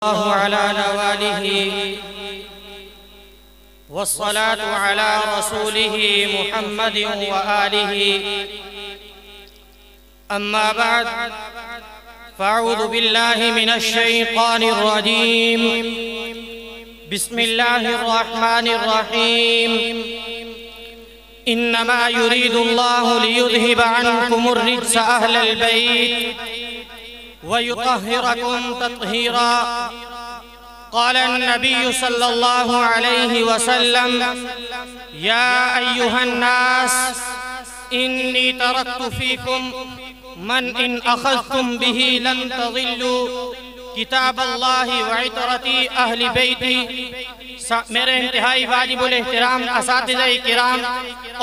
الله على نواله والصلاة على رسوله محمد وآله أما بعد فأعوذ بالله من الشيطان الرجيم بسم الله الرحمن الرحيم إنما يريد الله ليذهب عنكم الرجس أهل البيت ويطهركم تطهيرا. قال النبي صلى الله عليه وسلم: يا أيها الناس إني تركت فيكم من إن أخذتم به لن تضلوا کتاب اللہ وعطرتی اہل بیتی. میرے انتہائی واجب الاحترام اساتذہ کرام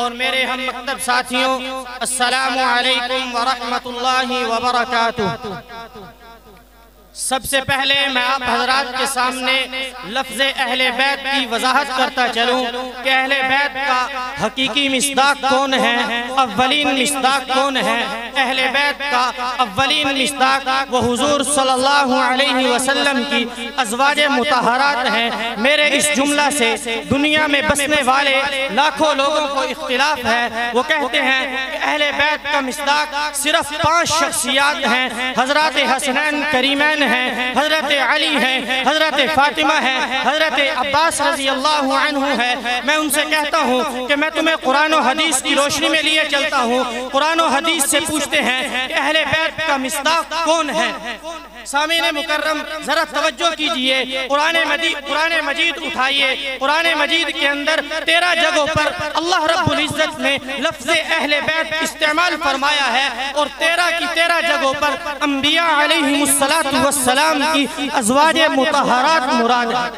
اور میرے ہم مکتب ساتھیوں، السلام علیکم ورحمۃ اللہ وبرکاتہ. سب سے پہلے میں آپ حضرات کے سامنے لفظ اہل بیت کی وضاحت کرتا چلوں کہ اہل بیت کا حقیقی مصداق کون ہے، اولین مصداق کون ہے. اہل بیت کا اولین مصداق وہ حضور صلی اللہ علیہ وسلم کی ازواج مطہرات ہیں. میرے اس جملہ سے دنیا میں بسنے والے لاکھوں لوگوں کو اختلاف ہے. وہ کہتے ہیں کہ اہل بیت کا مصداق صرف 5 شخصیات ہیں. حضرات حسنین کریمین ہیں، حضرت علی ہیں، حضرت فاطمہ ہیں، حضرت عباس رضی اللہ عنہ ہے. میں ان سے کہتا ہوں کہ میں تمہیں قرآن و حدیث کی روشنی میں لیے چلتا ہوں. قرآن و حدیث سے پوچھتے ہیں کہ اہل بیت کا مصداق کون ہے. سامعین مکرم ذرا توجہ کیجئے، قرآن مجید اٹھائیے. قرآن مجید کے اندر 13 جگہوں پر اللہ رب العزت نے لفظ اہل بیت استعمال فرمایا ہے اور 13 کی 13 جگہوں پر انبیاء علیہم السلام کی ازواج مطہرات مراد ہے.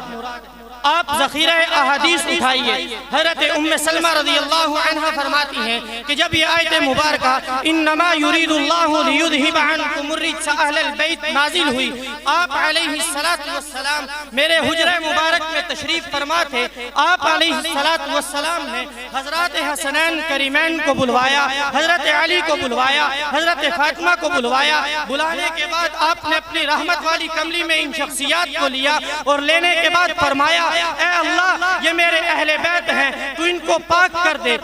آپ ذخیرہ احادیث اٹھائیے. حضرت ام سلمہ رضی اللہ عنہ فرماتی ہیں کہ جب یہ آیت مبارکہ انما یرید اللہ لیذہب عنکم الرجس اہل البیت نازل ہوئی، آپ علیہ السلام میرے حجرہ مبارک میں تشریف فرما تھے. آپ علیہ السلام نے حضرات حسنین کریمین کو بلوایا، حضرت علی کو بلوایا، حضرت فاطمہ کو بلوایا. بلانے کے بعد آپ نے اپنی رحمت والی کملی میں ان شخصیات کو لیا اور لینے کے بعد فرمایا: اے اللہ، یہ میرے اہل بیت ہیں، تو ان کو پاک کر دے.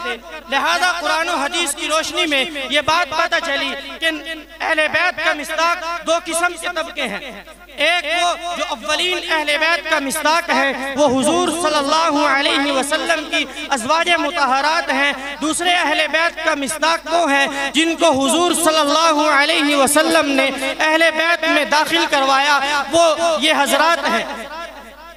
لہذا قرآن و حدیث کی روشنی میں یہ بات پتہ چلی کہ اہل بیت کا مصداق 2 قسم کے طبقے ہیں. ایک وہ جو اولین اہل بیت کا مصداق ہے وہ حضور صلی اللہ علیہ وسلم کی ازواج مطہرات ہیں. دوسرے اہل بیت کا مصداق وہ ہیں جن کو حضور صلی اللہ علیہ وسلم نے اہل بیت میں داخل کروایا، وہ یہ حضرات ہیں.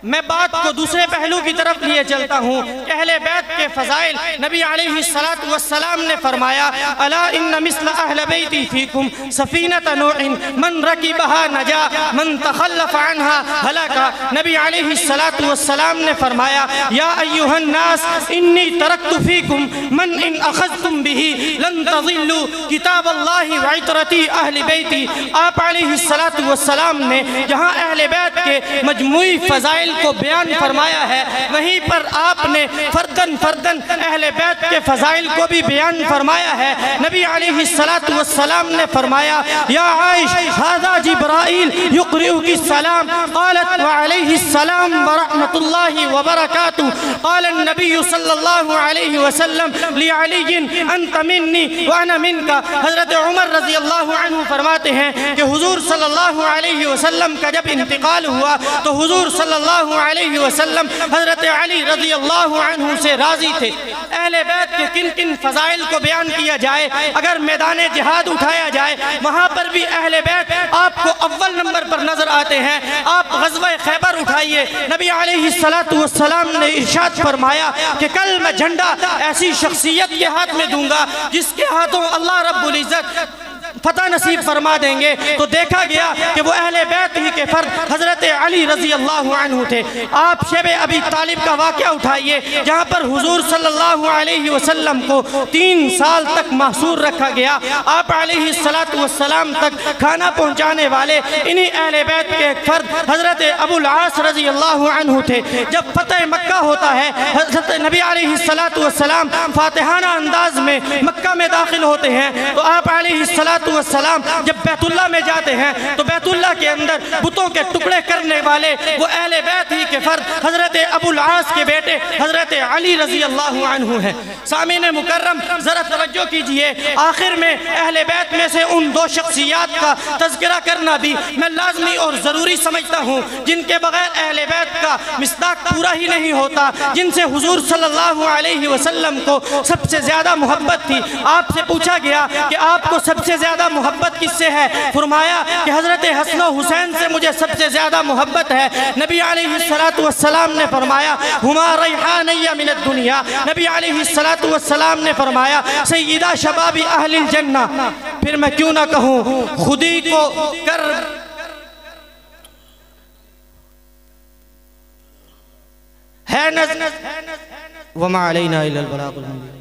میں بات کو دوسرے پہلو کی طرف لیے چلتا ہوں. اہل بیت کے فضائل نبی علیہ السلام نے فرمایا: الا ان مثل اہل بیتی فیکم سفینۃ نوح من رکبها نجا من تخلف عنها ہلاک. نبی علیہ السلام نے فرمایا: یا ایھا الناس انی ترکت فیکم من ان اخذتم به لن تضلوا کتاب اللہ وعطرتی اہل بیتی. آپ علیہ السلام نے جہاں اہل بیت کے مجموعی فضائل کو بیان فرمایا ہے، وہیں پر آپ نے فردن اہل بیت کے فضائل کو بھی بیان فرمایا ہے. نبی علیہ السلام نے فرمایا: یا عائش ھذا جبرائیل یقرئک السلام. قالت وعلیہ السلام ورحمۃ اللہ وبرکاتہ. قال النبی صلی اللہ علیہ وسلم لعلی انت منی وانا منک. حضرت عمر رضی اللہ عنہ فرماتے ہیں کہ حضور صلی اللہ علیہ وسلم کا جب انتقال ہوا تو حضور صلی اللہ علیہ وسلم حضرت علی رضی اللہ عنہ سے راضی تھے. اہل بیت کے کن کن فضائل کو بیان کیا جائے، اگر میدان جہاد اٹھایا جائے وہاں پر بھی اہل بیت آپ کو اول نمبر پر نظر آتے ہیں. آپ غزوہ خیبر اٹھائیے، نبی علیہ السلام نے ارشاد فرمایا کہ کل میں جھنڈا ایسی شخصیت کے ہاتھ میں دوں گا جس کے ہاتھوں اللہ رب العزت فتح نصیب فرما دیں گے. تو دیکھا گیا کہ وہ اہل بیت ہی کے فرد حضرت علی رضی اللہ عنہ تھے. آپ شیب ابی طالب کا واقعہ اٹھائیے جہاں پر حضور صلی اللہ علیہ وسلم کو 3 سال تک محصور رکھا گیا. آپ علیہ السلام تک کھانا پہنچانے والے انہی اہل بیت کے ایک فرد حضرت ابو العاص رضی اللہ عنہ تھے. جب فتح مکہ ہوتا ہے، حضرت نبی علیہ السلام فاتحانہ انداز میں مکہ میں داخل ہوتے ہیں تو آپ علیہ السلام والسلام جب بیت اللہ میں جاتے ہیں تو بیت اللہ کے اندر بتوں کے ٹکڑے کرنے والے وہ اہل بیت ہی کے فرد حضرت ابو العاص کے بیٹے حضرت علی رضی اللہ عنہ ہیں۔ سامعین مکرم ذرا توجہ کیجئے، آخر میں اہل بیت میں سے ان دو شخصیات کا تذکرہ کرنا بھی میں لازمی اور ضروری سمجھتا ہوں جن کے بغیر اہل بیت کا مصداق پورا ہی نہیں ہوتا، جن سے حضور صلی اللہ علیہ وسلم کو سب سے زیادہ محبت تھی۔ آپ سے پوچھا گیا کہ آپ کو سب سے زیادہ محبت کس سے ہے؟ فرمایا کہ حضرت حسن و حسین سے مجھے سب سے زیادہ محبت ہے۔ نبی علیہ السلام نے فرمایا ہما ریحانی من الدنیا، نبی علیہ السلام نے فرمایا سیدہ شباب اہل الجنہ۔ پھر میں کیوں نہ کہوں خودی کو کر ہے نظر وما علینا الا البلاغ المبین۔